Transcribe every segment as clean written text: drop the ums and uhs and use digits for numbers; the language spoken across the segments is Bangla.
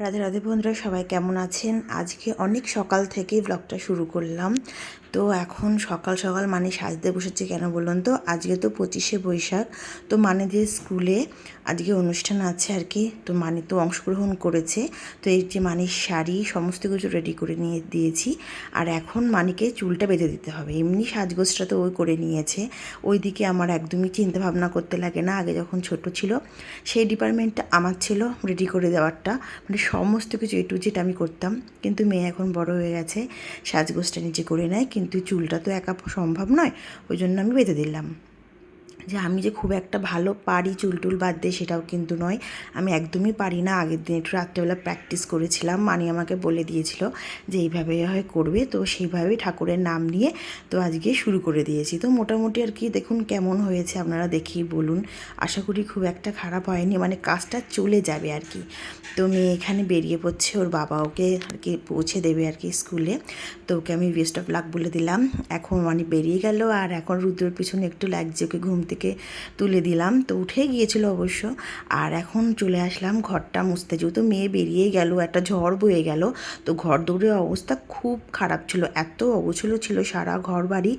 রাধে রাধে বন্ধুরা, সবাই কেমন আছেন? আজকে অনেক সকাল থেকেই ব্লগটা শুরু করলাম। তো এখন সকাল সকাল মানে সাজতে বসেছে কেন বলুন তো? আজকে তো 25শে বৈশাখ। তো মানেদের স্কুলে আজকে অনুষ্ঠান আছে আর কি। তো মানে তো অংশগ্রহণ করেছে। তো এই যে মানির শাড়ি সমস্ত কিছু রেডি করে নিয়ে দিয়েছি। আর এখন মানিকে চুলটা বেঁধে দিতে হবে। এমনি সাজগোজটা তো ওই করে নিয়েছে। ওইদিকে আমার একদমই চিন্তা ভাবনা করতে লাগে না। আগে যখন ছোট ছিল সেই ডিপার্টমেন্টটা আমার ছিল রেডি করে দেওয়ারটা, মানে সমস্ত কিছু এ টু জেড আমি করতাম। কিন্তু মেয়ে এখন বড় হয়ে গেছে, সাজগোজটা নিজে করে নেয়, কিন্তু চুলটা তো একা সম্ভব নয়। ওই জন্য আমি বেঁধে দিলাম। যে আমি যে খুব একটা ভালো পারি চুল টুল বাঁধতে সেটাও কিন্তু নয়, আমি একদমই পারি না। আগের দিন একটু রাত্রেবেলা প্র্যাকটিস করেছিলাম, মানি আমাকে বলে দিয়েছিল যে এইভাবে হয় করবে, তো সেইভাবেই ঠাকুরের নাম নিয়ে তো আজকে শুরু করে দিয়েছি। তো মোটামুটি আর কি দেখুন কেমন হয়েছে, আপনারা দেখেই বলুন। আশা করি খুব একটা খারাপ হয়নি, মানে কাজটা চলে যাবে আর কি। তো মেয়ে এখানে বেরিয়ে পড়ছে, ওর বাবা ওকে আর কি পৌঁছে দেবে আর কি স্কুলে। তো ওকে আমি বেস্ট অফ লাক বলে দিলাম। এখন মানে বেরিয়ে গেল, আর এখন রুদ্রের পিছনে একটু লাগছে, ওকে ঘুম থেকে তুলে দিলাম। তো উঠে গিয়েছিল অবশ্য। আর এখন চলে আসলাম ঘরটা মুছতে, যেহেতু মেয়ে বেরিয়ে গেল, একটা ঝড় বয়ে গেল। তো ঘর দৌড়ের অবস্থা খুব খারাপ ছিল, এত অগোছলো ছিল সারা ঘর বাড়ি।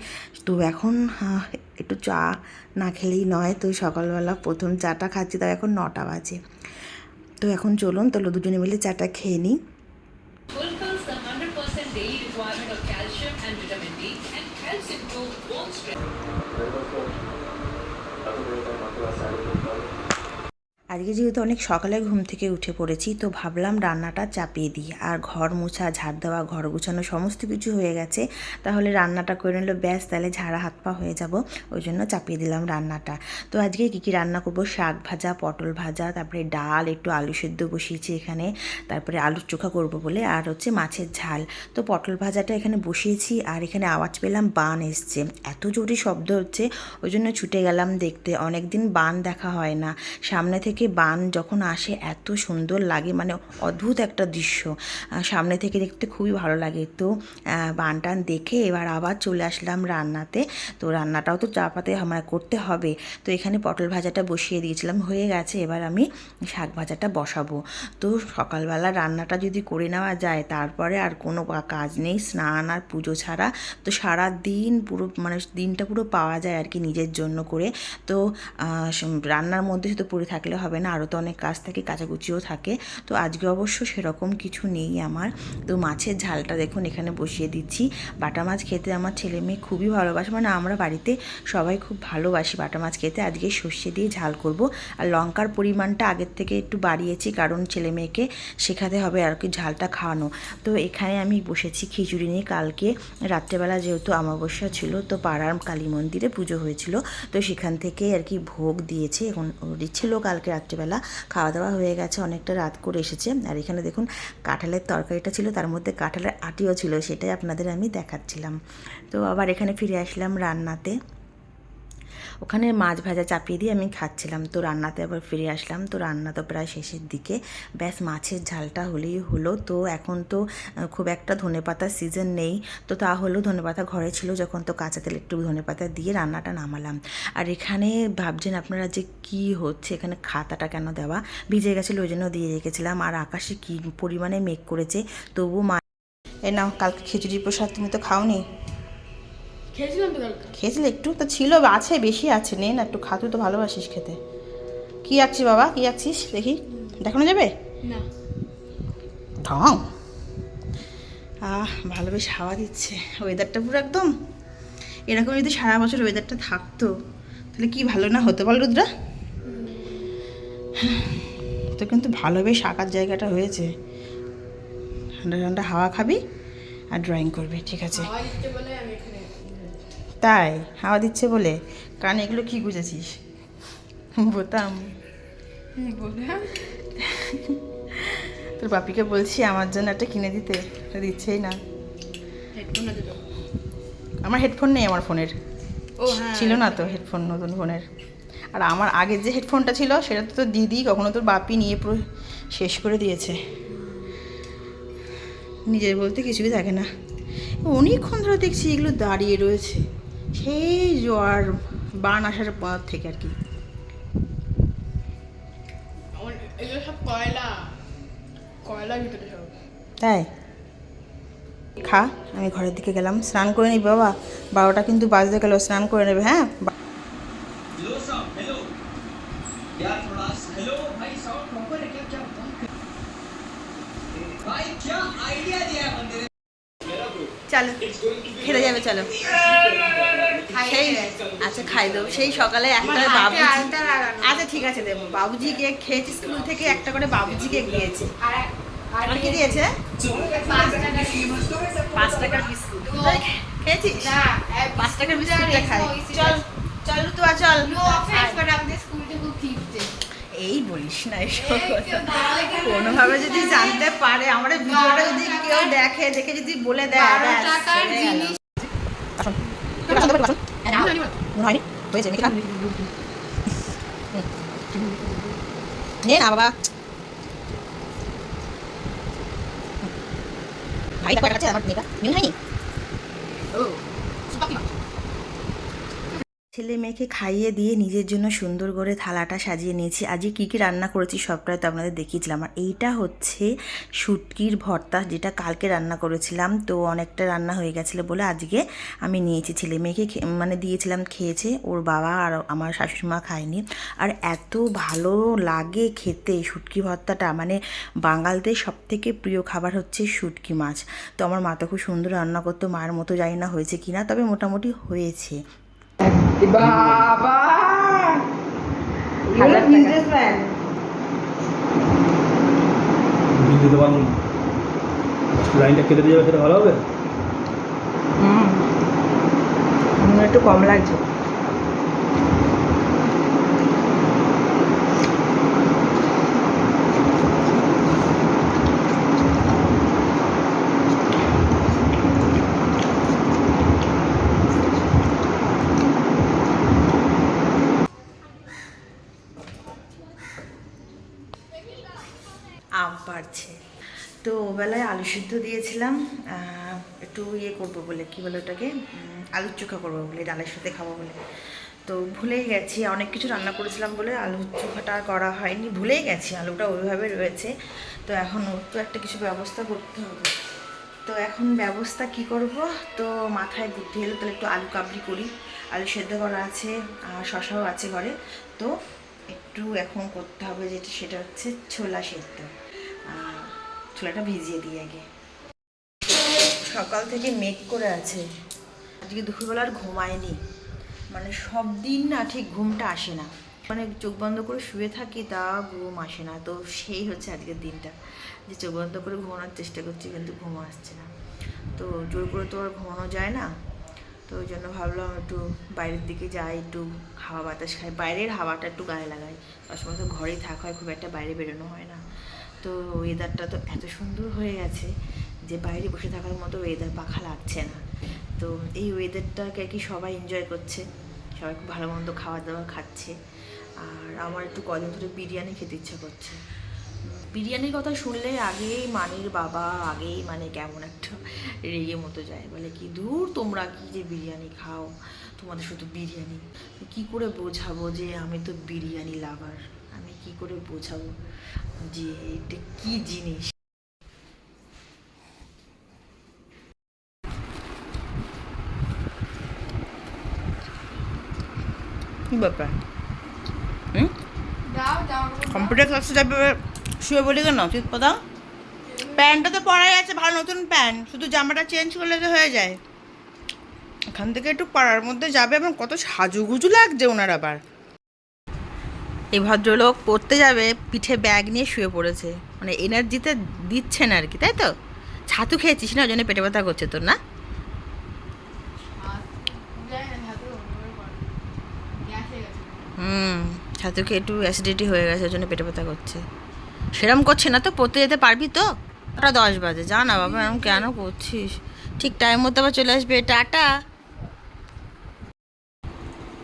তো এখন একটু চা না খেলেই নয়। তো সকালবেলা প্রথম চাটা খাচ্ছি, তাও এখন 9টা বাজে। তো এখন চলুন তাহলে দুজনে মিলে চাটা খেয়ে নিই। Fulfills the 100% daily requirement of calcium and vitamin D and helps improve bone strength. আজকে যেহেতু অনেক সকালে ঘুম থেকে উঠে পড়েছি, তো ভাবলাম রান্নাটা চাপিয়ে দিই। আর ঘর মোছা, ঝাড় দেওয়া, ঘর গোছানো সমস্ত কিছু হয়ে গেছে, তাহলে রান্নাটা করে নিল ব্যাস, তাহলে ঝাড়া হাত পা হয়ে যাব। ওই জন্য চাপিয়ে দিলাম রান্নাটা। তো আজকে কী রান্না করব, শাক ভাজা, পটল ভাজা, তারপরে ডাল, একটু আলু সেদ্ধ বসিয়েছি এখানে, তারপরে আলুর চোখা করব বলে, আর হচ্ছে মাছের ঝাল। তো পটল ভাজাটা এখানে বসিয়েছি, আর এখানে আওয়াজ পেলাম বান এসছে, এত জোরে শব্দ হচ্ছে, ওই জন্য ছুটে গেলাম দেখতে। অনেক দিন বান দেখা হয় না, সামনে থেকে বান যখন আসে এত সুন্দর লাগে, মানে অদ্ভুত একটা দৃশ্য, সামনে থেকে দেখতে খুবই ভালো লাগে। তো বান টান দেখে এবার আবার চলে আসলাম রান্নাতে। তো রান্নাটাও তো চাপাতে আমার করতে হবে। তো এখানে পটল ভাজাটা বসিয়ে দিয়েছিলাম, হয়ে গেছে। এবার আমি শাক ভাজাটা বসাবো। তো সকালবেলা রান্নাটা যদি করে নেওয়া যায়, তারপরে আর কোনো কাজ নেই, স্নান আর পুজো ছাড়া। তো সারা দিন পুরো মানে দিনটা পুরো পাওয়া যায় আর কি নিজের জন্য করে। তো রান্নার মধ্যে শুধু পড়ে থাকলে হবে না, আরও তো অনেক কাজ থাকে, কাচাকুচিও থাকে। তো আজকে অবশ্য সেরকম কিছু নেই আমার। তো মাছের ঝালটা দেখুন এখানে বসিয়ে দিচ্ছি। বাটা মাছ খেতে আমার ছেলে মেয়ে খুবই ভালোবাসে, মানে আমরা বাড়িতে সবাই খুব ভালোবাসি বাটা মাছ খেতে। আজকে সর্ষে দিয়ে ঝাল করব, আর লঙ্কার পরিমাণটা আগের থেকে একটু বাড়িয়েছি, কারণ ছেলে মেয়েকে শেখাতে হবে আর কি ঝালটা খাওয়ানো। তো এখানে আমি বসেছি খিচুড়ি নিয়ে। কালকে রাত্রেবেলা যেহেতু অমাবস্যা ছিল, তো পাড়ার কালী মন্দিরে পুজো হয়েছিল, তো সেখান থেকে আর কি ভোগ দিয়েছে, এখন দিচ্ছিল কালকে রাত্রিবেলা। খাওয়া দাওয়া হয়ে গেছে, অনেকটা রাত করে এসেছে। আর এখানে দেখুন কাঁঠালের তরকারিটা ছিল, তার মধ্যে কাঁঠালের আটিও ছিল, সেটাই আপনাদের আমি দেখাচ্ছিলাম। তো আবার এখানে ফিরে আসলাম রান্নাতে। ওখানে মাছ ভাজা চাপিয়ে দিয়ে আমি খাচ্ছিলাম। তো রান্নাতে আবার ফিরে আসলাম। তো রান্না তো প্রায় শেষের দিকে, ব্যাস মাছের ঝালটা হলেই হলো। তো এখন তো খুব একটা ধনেপাতার সিজন নেই, তো তাহলেও ধনেপাতা ঘরে ছিল যখন, তো কাঁচা তেল একটু ধনেপাতা দিয়ে রান্নাটা নামালাম। আর এখানে ভাবছেন আপনারা যে কি হচ্ছে, এখানে খাতাটা কেন দেওয়া, ভিজে গেছিলো ওই জন্য দিয়ে রেখেছিলাম। আর আকাশে কী পরিমাণে মেঘ করেছে, তবু মা এই নাও কালকে খিচুড়ি প্রসাদ, তুমি তো খাওনি। খেয়েছিলাম তো কালকে। খেয়েছিলে একটু, তো ছিল, আছে বেশি আছে, নে না একটু খা, তুই তো ভালোবাসিস খেতে। কী আঁকছিস বাবা, কী আঁকছিস দেখি, দেখানো যাবে? না, ঢং। ভালো বেশ হাওয়া দিচ্ছে, ওয়েদারটা পুরো একদম এরকম যদি সারা বছর ওয়েদারটা থাকতো তাহলে কি ভালো না হতো বল রুদ্রা। তো কিন্তু ভালো বেশ আঁকার জায়গাটা হয়েছে, ঠান্ডা ঠান্ডা হাওয়া খাবি আর ড্রয়িং করবি, ঠিক আছে? হাওয়া দিচ্ছে বলে আমি এখানে। তাই হাওয়া দিচ্ছে বলে কারণ এগুলো কি বুঝেছিস? বোতাম। বোঝা তোর বাপিকে বলছি আমার জন্য একটা কিনে দিতে, তো দিচ্ছেই না। হেডফোন আছে তো? আমার হেডফোন নেই আমার ফোনের। ও হ্যাঁ, ছিল না তো হেডফোন নতুন ফোনের। আর আমার আগের যে হেডফোনটা ছিল সেটা তো তোর দিদি কখনো তোর বাপি নিয়ে পুরো শেষ করে দিয়েছে, নিজের বলতে কিছুই থাকে না। অনেকক্ষণ ধরে দেখছি এগুলো দাঁড়িয়ে রয়েছে, সেই জ্বর বান আসার পর থেকে আর কি। এগুলো সব কয়লা। কয়লার ভিতরে সব। তাই খা, আমি ঘরের দিকে গেলাম, স্নান করে নিবি বাবা, 12টা কিন্তু বাজতে গেল, স্নান করে নেবে হ্যাঁ। हेलो साहब हेलो यार थोड़ा हेलो भाई साउंड प्रॉपर है क्या क्या भाई क्या आइडिया दिया है बंदे ने চলো খেতে যাবে, চলো সেই আচ্ছা খাই দেবো, সেই সকালে একটা বাবুজি, আচ্ছা ঠিক আছে দেবো, বাবুজি কেক খেয়েছি স্কুল থেকে, একটা করে বাবুজি কেক দিয়েছে। আর কি দিয়েছে? 5 টাকার বিস্কুট খেয়েছিস? 5 টাকার বিস্কুটটা খাই। চল চল ঋতুয়া চল। এই বলিস না এসব কথা, কোনোভাবে যদি জানতে পারে আমার ভিডিওটা, যদি কেউ দেখে, দেখে যদি বলে দেয় ব্যাস, হয়ে গেল। হয়নি হয়েছে নে না বাবা, ভাই দেখো কাছে আমার মেয়েটা মেয়ে হয়নি। ছেলে মেয়েকে খাইয়ে দিয়ে নিজের জন্য সুন্দর করে থালাটা সাজিয়ে নিয়েছি। আজকে কী কী রান্না করেছি সবটাই তো আপনাদের দেখিয়েছিলাম। আর এইটা হচ্ছে শুটকির ভর্তা, যেটা কালকে রান্না করেছিলাম, তো অনেকটা রান্না হয়ে গেছিলো বলে আজকে আমি নিয়েছি। ছেলে মেয়েকে মানে দিয়েছিলাম, খেয়েছে, ওর বাবা আর আমার শাশুড়ি মা খায়নি। আর এত ভালো লাগে খেতে শুটকি ভর্তাটা, মানে বাঙালদের সবথেকে প্রিয় খাবার হচ্ছে শুটকি মাছ। তো আমার মা তো খুব সুন্দর রান্না করতো, মায়ের মতো জানি না হয়েছে কিনা, তবে মোটামুটি হয়েছে। বাবা বিজনেসম্যান বিল দিতে পারবো না, লাইনটা কেটে দিয়ে যাবে, সেটা ভালো হবে। একটু কম লাগছে। আম পাড়ছে, তো ওবেলায় আলু সিদ্ধ দিয়েছিলাম, একটু ইয়ে করবো বলে, কী বলে ওটাকে, আলুর চোখা করবো বলে, ডালের সাথে খাবো বলে, তো ভুলেই গেছি। অনেক কিছু রান্না করেছিলাম বলে আলুর চোখাটা আর করা হয়নি, ভুলেই গেছি, আলুটা ওইভাবে রয়েছে। তো এখন ওর তো একটা কিছু ব্যবস্থা করতে হবে। তো এখন ব্যবস্থা কি করব, তো মাথায় বুদ্ধি এলো, তাহলে একটু আলু কাবলি করি, আলু সেদ্ধ করা আছে, আর শশাও আছে ঘরে, তো একটু এখন করতে হবে যেটা, সেটা হচ্ছে ছোলা সেদ্ধ। ছোলাটা ভিজিয়ে দিই আগে। সকাল থেকে মেঘ করে আছে, আজকে দুপুরবেলা আর ঘুমায়নি, মানে সব দিন না ঠিক ঘুমটা আসে না, মানে চোখ বন্ধ করে শুয়ে থাকি তা ঘুম আসে না। তো সেই হচ্ছে আজকের দিনটা, যে চোখ বন্ধ করে ঘুমানোর চেষ্টা করছি কিন্তু ঘুম আসছে না। তো জোর করে তো আর ঘুমানো যায় না, তো ওই জন্য ভাবলাম একটু বাইরের দিকে যাই, একটু হাওয়া বাতাস খাই, বাইরের হাওয়াটা একটু গায়ে লাগাই। সবসময় তো ঘরেই থাকা হয়, খুব একটা বাইরে বেরোনো হয় না। তো ওয়েদারটা তো এত সুন্দর হয়ে গেছে যে বাইরে বসে থাকার মতো ওয়েদার, পাখা লাগছে না। তো এই ওয়েদারটাকে কি সবাই এনজয় করছে, সবাই খুব ভালো মন্দ খাওয়া দাওয়া খাচ্ছে। আর আমার একটু কদিন ধরে বিরিয়ানি খেতে ইচ্ছা করছে। বিরিয়ানির কথা শুনলে আগেই মানির বাবা আগেই মানে কেমন একটা রেগে মতো যায়, বলে কি দূর তোমরা কি যে বিরিয়ানি খাও, তোমাদের শুধু বিরিয়ানি। কি করে বোঝাবো যে আমি তো বিরিয়ানি লাভার, আমি কি করে বোঝাবো যে এটা কি জিনিস। কি ব্যাপার, কম্পিউটার ক্লাসে যাবে শুয়ে বলি কেন, ঠিক কথা। প্যান্টটা তো পরাই আছে, ভালো নতুন প্যান্ট, শুধু জামাটা চেঞ্জ করলে তো হয়ে যায়। এখান থেকে একটু পাড়ার মধ্যে যাবে, এবং কত সাজুগুজু লাগছে ওনার আবার। এই ভদ্রলোক পড়তে যাবে, পিঠে ব্যাগ নিয়ে শুয়ে পড়েছে, মানে এনার্জিতে দিচ্ছে না আর কি, তাই তো। ছাতু খেয়েছিস না, ওই জন্য পেটে ব্যথা করছে তোর, না? ছাতু খেয়ে একটু অ্যাসিডিটি হয়ে গেছে, ওই জন্য পেটে ব্যথা করছে। সেরম করছে না তো, পড়তে যেতে পারবি তো? ওটা 10 বাজে, যা না বাবা, এরকম কেন করছিস? ঠিক টাইম মতো আবার চলে আসবে, টাটা।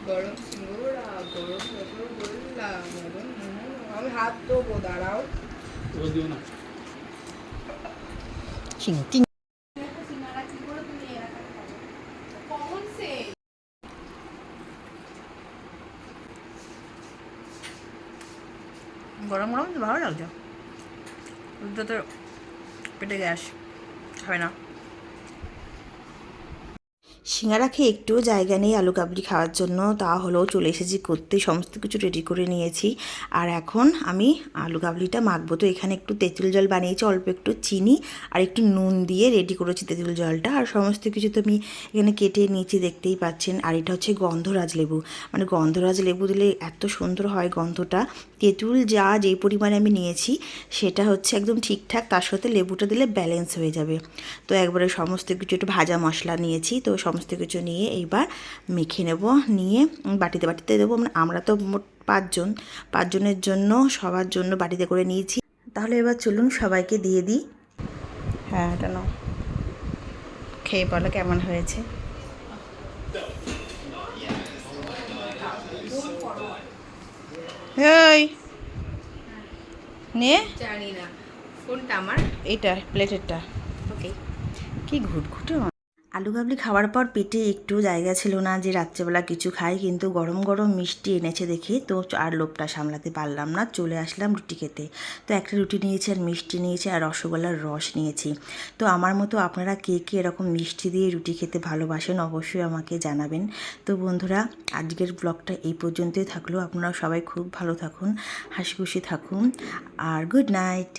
গরম সিঙ্গুরা, গরম রসগোল্লা, গরম মোমো। আমি হাত ধোবো, দাঁড়াও। দিও না। চিং চিং। গরম গরম তো ভালো লাগছে, দুধটা তো পেটে গ্যাস হয় না। সিঙ্গারা খেয়ে একটুও জায়গা নেই আলু কাবলি খাওয়ার জন্য, তা হলেও চলে এসেছি করতে, সমস্ত কিছু রেডি করে নিয়েছি। আর এখন আমি আলু কাবলিটা মাখবো। তো এখানে একটু তেঁতুল জল বানিয়েছি, অল্প একটু চিনি আর একটু নুন দিয়ে রেডি করেছি তেঁতুল জলটা। আর সমস্ত কিছু তো আমি এখানে কেটে নিয়েছি, দেখতেই পাচ্ছেন। আর এটা হচ্ছে গন্ধরাজ লেবু, মানে গন্ধরাজ লেবু দিলে এত সুন্দর হয় গন্ধটা। তেঁতুল যেই পরিমাণে আমি নিয়েছি সেটা হচ্ছে একদম ঠিকঠাক, তার সাথে লেবুটা দিলে ব্যালেন্স হয়ে যাবে। তো একবারে সমস্ত কিছু, একটু ভাজা মশলা নিয়েছি, তো সমস্ত কিছু নিয়ে এইবার মেখে নেব, নিয়ে বাটিতে বাটিতে দেবো। আমরা তো মোট পাঁচজনের জন্য, সবার জন্য বাটিতে করে নিয়েছি। তাহলে এবার চলুন সবাইকে দিয়ে দিই। হ্যাঁ, এটা নাও, খেয়ে বলো কেমন হয়েছে। এই নে, জানি না কোনটা আমার। এইটা প্লেটেরটা। ওকে। কি ঘুটঘুটে। আলু কাবলি খাওয়ার পর পেটে একটু জায়গা ছিল না যে রাত্রেবেলা কিছু খাই, কিন্তু গরম গরম মিষ্টি এনেছে দেখে তো আর লোভটা সামলাতে পারলাম না, চলে আসলাম রুটি খেতে। তো একটা রুটি নিয়েছি, আর মিষ্টি নিয়েছি, আর রসগোল্লার রস নিয়েছি। তো আমার মতো আপনারা কে কে এরকম মিষ্টি দিয়ে রুটি খেতে ভালোবাসেন অবশ্যই আমাকে জানাবেন। তো বন্ধুরা, আজকের ব্লগটা এই পর্যন্তই থাকলো। আপনারা সবাই খুব ভালো থাকুন, হাসি খুশি থাকুন, আর গুড নাইট।